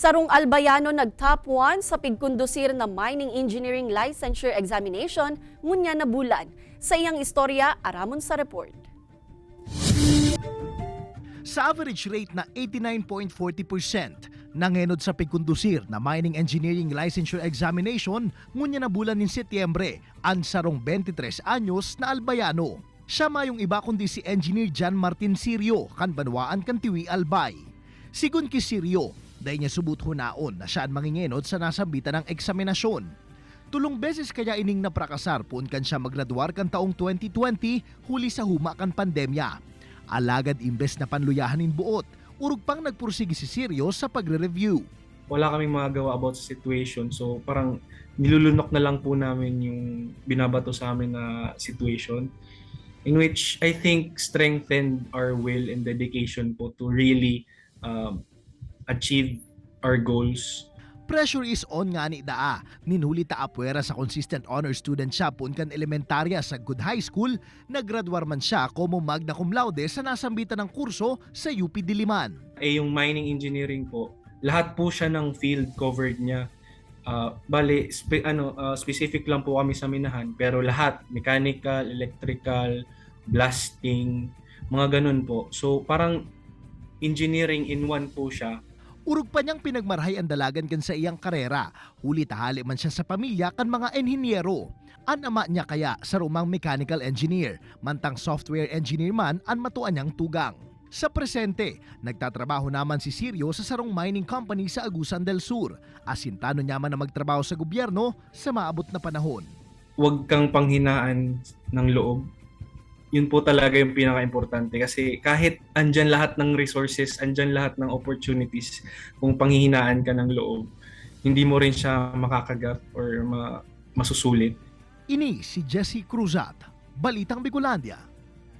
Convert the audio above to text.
Sarong Albayano nag-top 1 sa pigkondusir na Mining Engineering Licensure Examination ngunya na bulan. Sa iyang istorya, aramon sa report. Sa average rate na 89.40%, nangenod sa pigkondusir na Mining Engineering Licensure Examination ngunya na bulan ng Setyembre ang sarong 23 anyos na Albayano. Siya mayong iba kundi si Engineer John Martin Sirio kan Banwaan kan Tiwi Albay. Sigun ki Sirio, dahil niya subut hunaon na siya ang mangingenod sa nasambitan ng eksaminasyon. Tulong beses kaya ining naprakasar puun kan siya maggraduar kan taong 2020 huli sa huma kan pandemya. Alagad imbes na panluyahanin buot, urug pang nagpursigi si Sirio sa pagre-review. Wala kaming magagawa about sa situation, so parang nilulunok na lang po namin yung binabato sa amin na situation, in which I think strengthened our will and dedication po to really achieve our goals. Pressure is on nga ni Daa. Ninhuli ta apwera sa consistent honor student siya pun kan elementarya sa Good High School, naggraduar man siya como magna cum laude sa nasambitan ng kurso sa UP Diliman. Yung mining engineering po, lahat po siya ng field covered niya. Specific lang po kami sa minahan, pero lahat, mechanical, electrical, blasting, mga ganun po. So parang engineering in one po siya. Urog pa niyang pinagmarhay ang dalagan kan sa iyang karera. Huli tahali man siya sa pamilya kan mga enhinyero. An ama niya kaya sa rumang mechanical engineer, mantang software engineer man ang matuan niyang tugang. Sa presente, nagtatrabaho naman si Sirio sa sarong mining company sa Agusan del Sur. Asintano niya man na magtrabaho sa gobyerno sa maabot na panahon. Huwag kang panghinaan ng loob. Yun po talaga yung pinaka-importante kasi kahit andyan lahat ng resources, andyan lahat ng opportunities, kung panghihinaan ka ng loob, hindi mo rin siya makakagat or masusulit. Ini si Jessie Cruzat, Balitang Bicolandia.